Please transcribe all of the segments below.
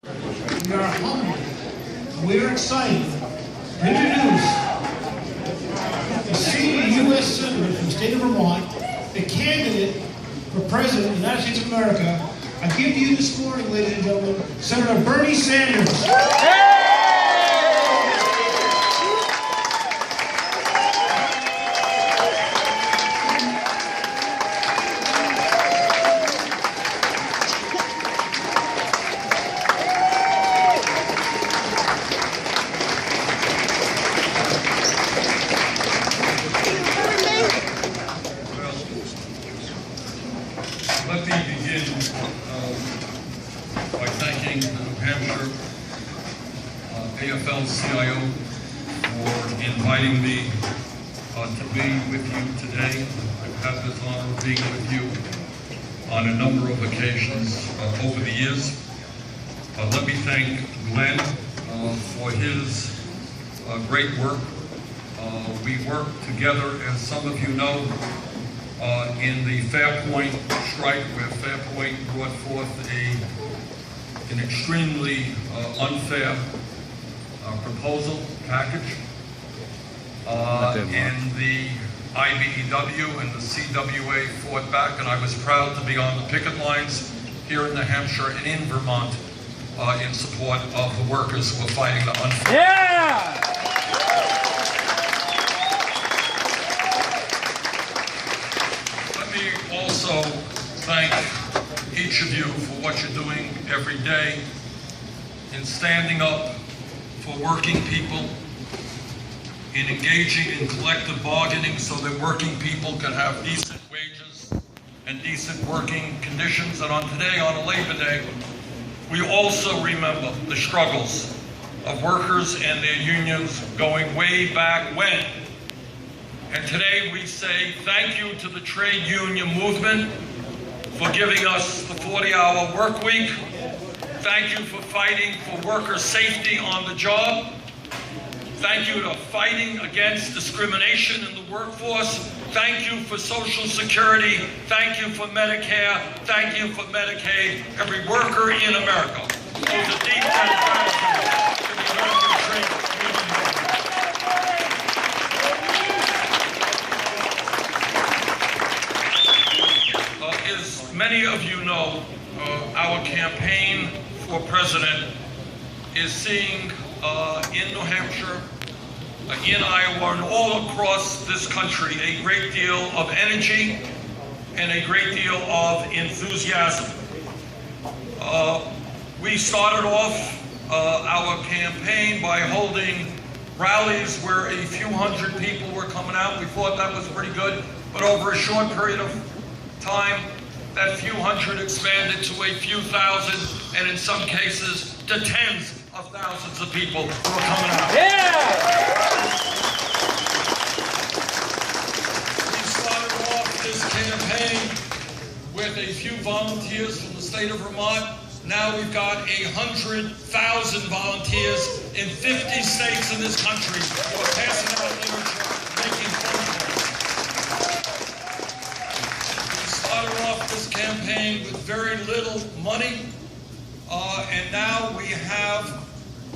We are humbled. We're excited to introduce the senior U.S. Senator from the state of Vermont, the candidate for President of the United States of America. I give to you this morning, ladies and gentlemen, Senator Bernie Sanders. Let me begin by thanking the New Hampshire AFL-CIO for inviting me to be with you today. I've had this honor of being with you on a number of occasions over the years. Let me thank Glenn for his great work. We worked together, as some of you know, in the Fairpoint strike, where Fairpoint brought forth an extremely unfair proposal package. And the IBEW and the CWA fought back, and I was proud to be on the picket lines here in New Hampshire and in Vermont in support of the workers who are fighting the unfair. Yeah! Also thank each of you for what you're doing every day in standing up for working people, in engaging in collective bargaining so that working people can have decent wages and decent working conditions. And on today, on a Labor Day, we also remember the struggles of workers and their unions going way back when. And today we say thank you to the trade union movement for giving us the 40-hour work week. Thank you for fighting for worker safety on the job. Thank you to fighting against discrimination in the workforce. Thank you for Social Security. Thank you for Medicare. Thank you for Medicaid. Every worker in America owes a deep debt of gratitude to the American trade union movement. As many of you know, our campaign for president is seeing in New Hampshire, in Iowa, and all across this country a great deal of energy and a great deal of enthusiasm. We started off our campaign by holding rallies where a few hundred people were coming out. We thought that was pretty good, but over a short period of time, that few hundred expanded to a few thousand, and in some cases to tens of thousands of people who are coming out. Yeah! We started off this campaign with a few volunteers from the state of Vermont. Now we've got 100,000 volunteers in 50 states in this country who are passing out literature, making phone calls. We started off this campaign with very little money, and now we have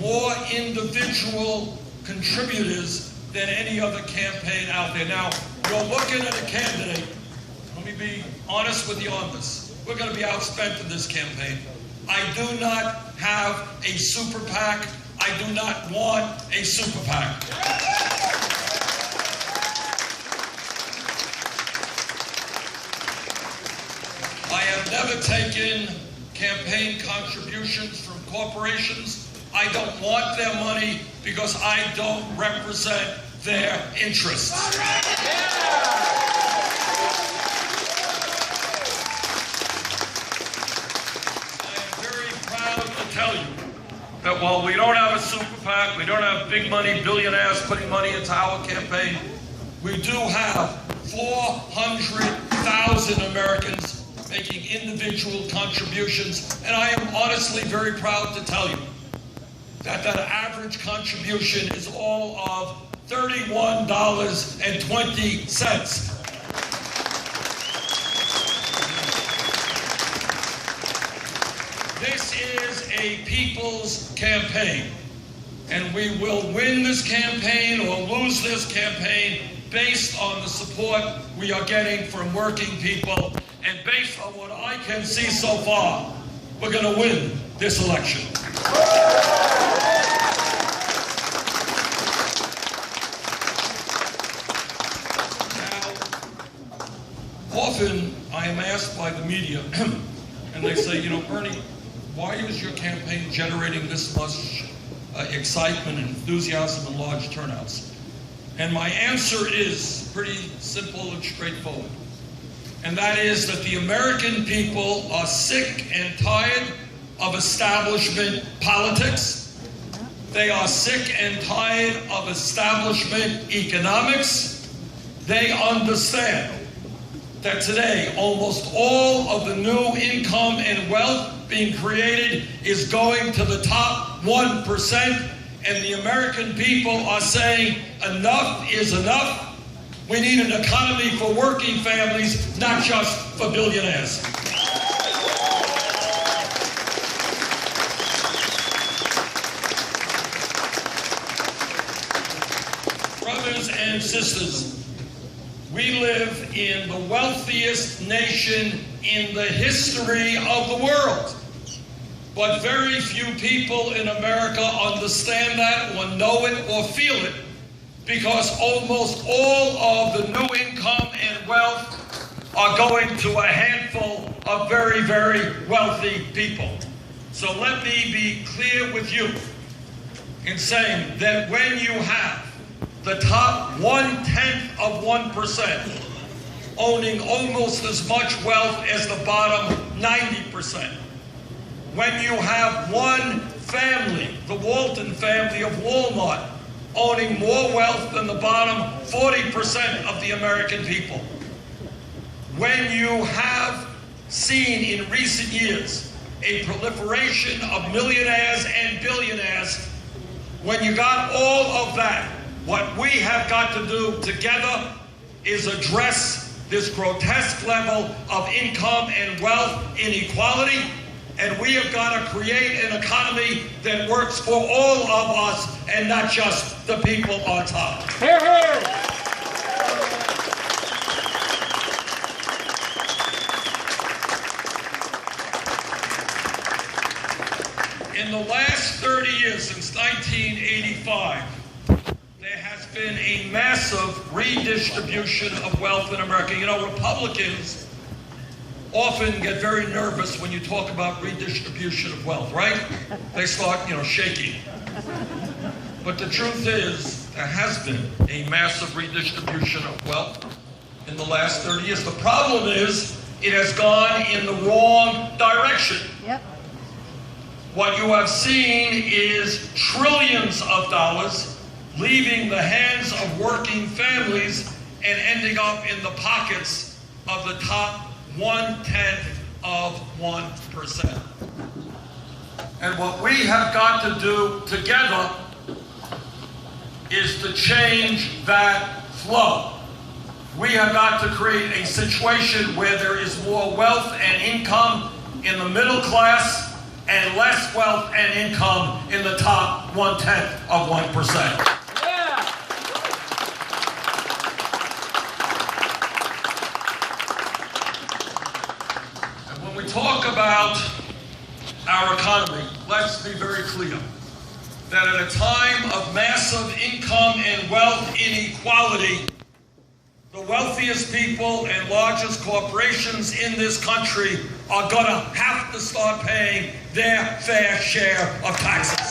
more individual contributors than any other campaign out there. Now, you're looking at a candidate. Let me be honest with you on this. We're going to be outspent in this campaign. I do not have a super PAC. I do not want a super PAC. I have never taken campaign contributions from corporations. I don't want their money because I don't represent their interests. I am very proud to tell you that while we don't have a super PAC, we don't have big money billionaires putting money into our campaign, we do have 400,000 Americans making individual contributions, and I am honestly very proud to tell you that that average contribution is all of $31.20. This is a a people's campaign. And we will win this campaign or lose this campaign based on the support we are getting from working people. And based on what I can see so far, we're going to win this election. Often I am asked by the media, and they say, you know, Bernie, why is your campaign generating this much excitement and enthusiasm and large turnouts? And my answer is pretty simple and straightforward. And that is that the American people are sick and tired of establishment politics. They are sick and tired of establishment economics. They understand that today almost all of the new income and wealth being created is going to the top 1%, and the American people are saying enough is enough. We need an economy for working families, not just for billionaires. Brothers and sisters, we live in the wealthiest nation in the history of the world. But very few people in America understand that or know it or feel it, because almost all of the new income and wealth are going to a handful of very, very wealthy people. So let me be clear with you in saying that when you have the top 1/10 of 1% owning almost as much wealth as the bottom 90%, when you have one family, the Walton family of Walmart, owning more wealth than the bottom 40% of the American people, when you have seen in recent years a proliferation of millionaires and billionaires, when you got all of that, what we have got to do together is address this grotesque level of income and wealth inequality, and we have got to create an economy that works for all of us and not just the people on top. Hear, hear. In the last 30 years, since 1985, there has been a massive redistribution of wealth in America. You know, Republicans often get very nervous when you talk about redistribution of wealth, right? They start, shaking. But the truth is, there has been a massive redistribution of wealth in the last 30 years. The problem is, it has gone in the wrong direction. Yep. What you have seen is trillions of dollars leaving the hands of working families and ending up in the pockets of the top 1/10 of 1%. And what we have got to do together is to change that flow. We have got to create a situation where there is more wealth and income in the middle class and less wealth and income in the top 1/10 of 1%. Talk about our economy, let's be very clear that at a time of massive income and wealth inequality, the wealthiest people and largest corporations in this country are going to have to start paying their fair share of taxes.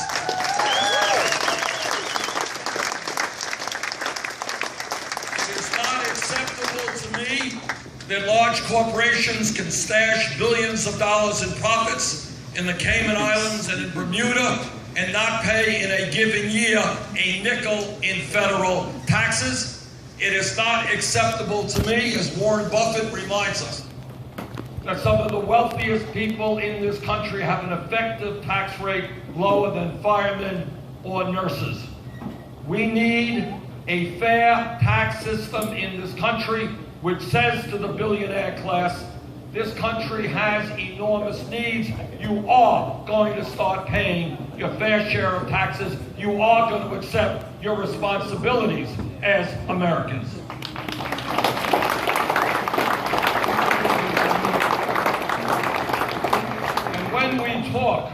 It is not acceptable to me that large corporations can stash billions of dollars in profits in the Cayman Islands and in Bermuda and not pay in a given year a nickel in federal taxes. It is not acceptable to me, as Warren Buffett reminds us, that some of the wealthiest people in this country have an effective tax rate lower than firemen or nurses. We need a fair tax system in this country which says to the billionaire class, This country has enormous needs. You are going to start paying your fair share of taxes. You are going to accept your responsibilities as Americans. And when we talk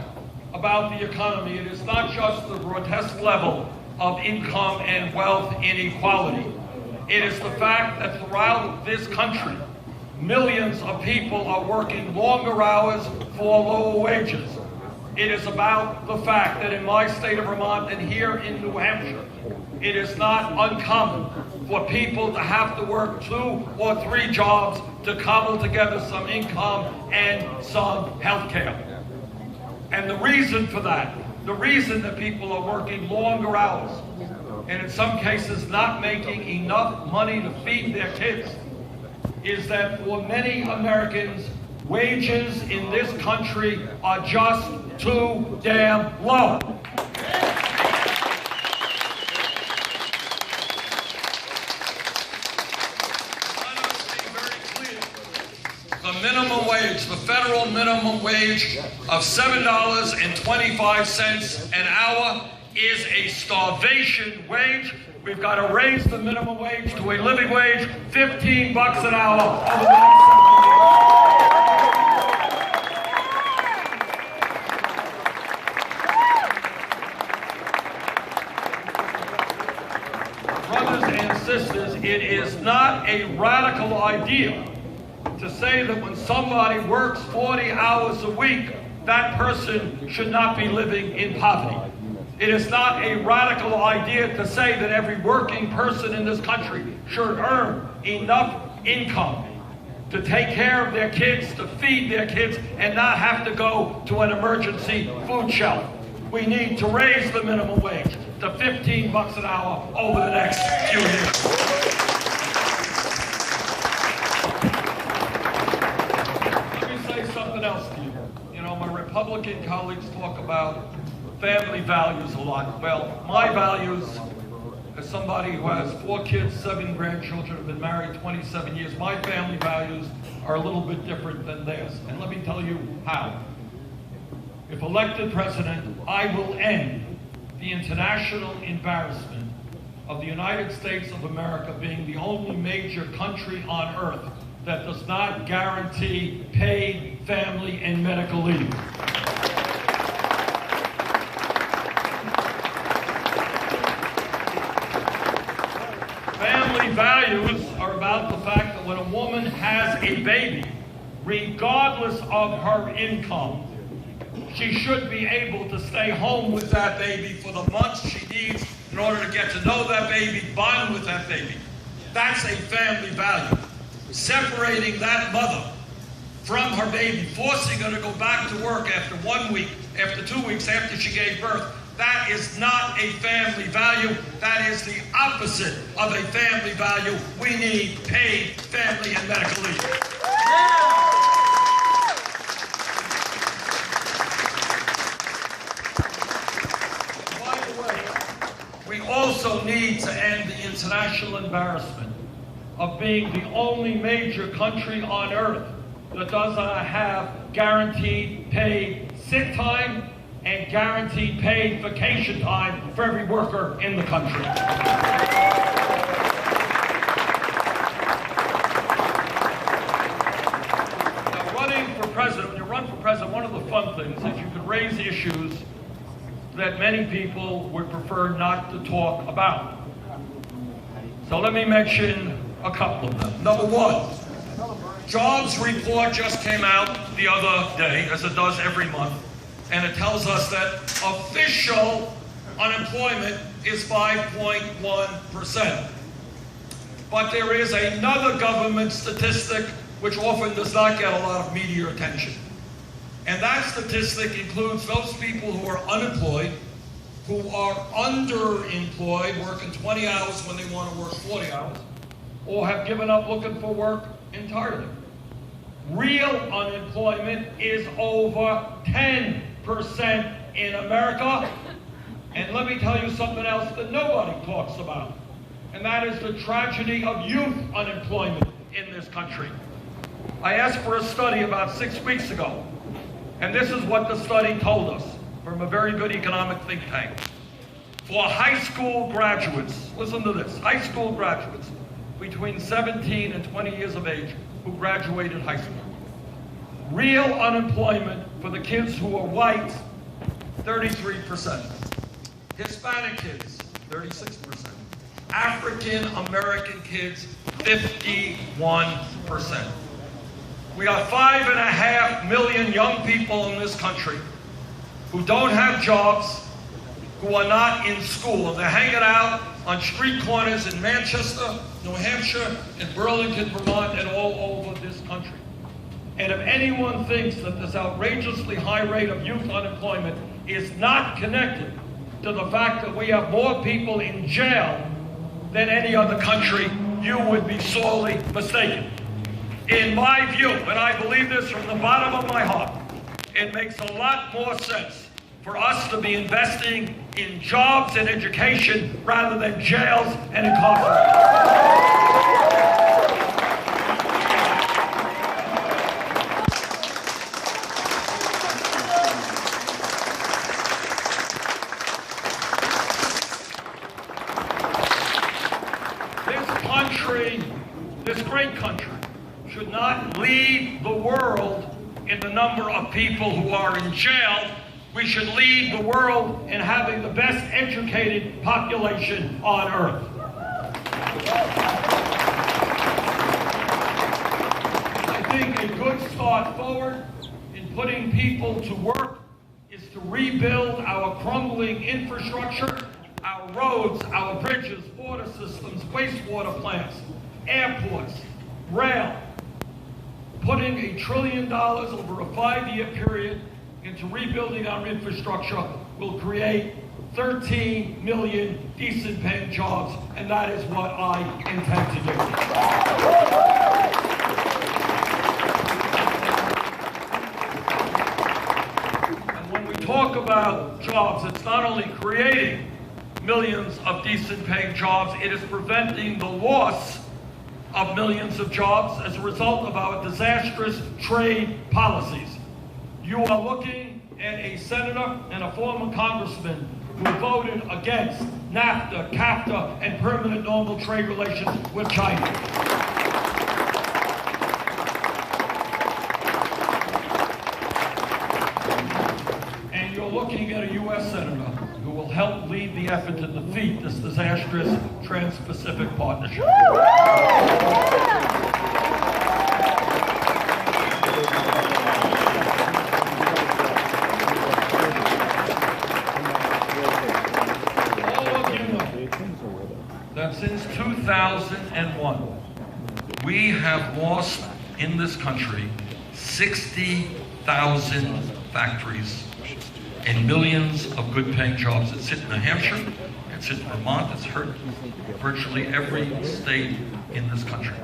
about the economy, it is not just the grotesque level of income and wealth inequality. It is the fact that throughout this country, millions of people are working longer hours for lower wages. It is about the fact that in my state of Vermont and here in New Hampshire, it is not uncommon for people to have to work 2 or 3 jobs to cobble together some income and some health care. And the reason for that, the reason that people are working longer hours, and in some cases not making enough money to feed their kids, is that for many Americans, wages in this country are just too damn low. Let us be very clear. The minimum wage, the federal minimum wage of $7.25 an hour is a starvation wage. We've got to raise the minimum wage to a living wage, $15 an hour over the next 7 years. Brothers and sisters, it is not a radical idea to say that when somebody works 40 hours a week, that person should not be living in poverty. It is not a radical idea to say that every working person in this country should earn enough income to take care of their kids, to feed their kids, and not have to go to an emergency food shelf. We need to raise the minimum wage to $15 an hour over the next few years. Let me say something else to you. You know, my Republican colleagues talk about family values a lot. Well, my values, as somebody who has 4 kids, 7 grandchildren, have been married 27 years, my family values are a little bit different than theirs. And let me tell you how. If elected president, I will end the international embarrassment of the United States of America being the only major country on earth that does not guarantee paid family and medical leave. Family values are about the fact that when a woman has a baby, regardless of her income, she should be able to stay home with that baby for the months she needs in order to get to know that baby, bond with that baby. That's a family value. Separating that mother from her baby, forcing her to go back to work after 1 week, after 2 weeks after she gave birth, that is not a family value. That is the opposite of a family value. We need paid family and medical leave. By the way, we also need to end the international embarrassment of being the only major country on earth that does not have guaranteed paid sick time and guaranteed paid vacation time for every worker in the country. Now, running for president, when you run for president, one of the fun things is you could raise issues that many people would prefer not to talk about. So let me mention a couple of them. Number one, jobs report just came out the other day, as it does every month, and it tells us that official unemployment is 5.1%. But there is another government statistic which often does not get a lot of media attention. And that statistic includes those people who are unemployed, who are underemployed, working 20 hours when they want to work 40 hours, or have given up looking for work entirely. Real unemployment is over 10% in America. And let me tell you something else that nobody talks about, and that is the tragedy of youth unemployment in this country. I asked for a study about 6 weeks ago, and this is what the study told us from a very good economic think tank. For high school graduates, listen to this, high school graduates between 17 and 20 years of age who graduated high school, real unemployment for the kids who are white, 33%. Hispanic kids, 36%. African American kids, 51%. We got 5.5 million young people in this country who don't have jobs, who are not in school, and they're hanging out on street corners in Manchester, New Hampshire, in Burlington, Vermont, and all over this country. And if anyone thinks that this outrageously high rate of youth unemployment is not connected to the fact that we have more people in jail than any other country, you would be sorely mistaken. In my view, and I believe this from the bottom of my heart, it makes a lot more sense for us to be investing in jobs and education rather than jails and incarceration. This great country, should not lead the world in the number of people who are in jail. We should lead the world in having the best educated population on earth. I think a good start forward in putting people to work is to rebuild our crumbling infrastructure, our roads, our bridges, water systems, wastewater plants, airports, rail. Putting $1 trillion over a 5-year period into rebuilding our infrastructure will create 13 million decent paying jobs, and that is what I intend to do. And when we talk about jobs, it's not only creating millions of decent paying jobs, it is preventing the loss of millions of jobs as a result of our disastrous trade policies. You are looking at a senator and a former congressman who voted against NAFTA, CAFTA, and permanent normal trade relations with China. And you're looking at a U.S. senator who will help lead the effort to defeat this disastrous Trans-Pacific Partnership. All of you know that since 2001, we have lost in this country 60,000 factories and millions of good-paying jobs. It's hit New Hampshire, it's hit Vermont, it's hurt virtually every state in this country.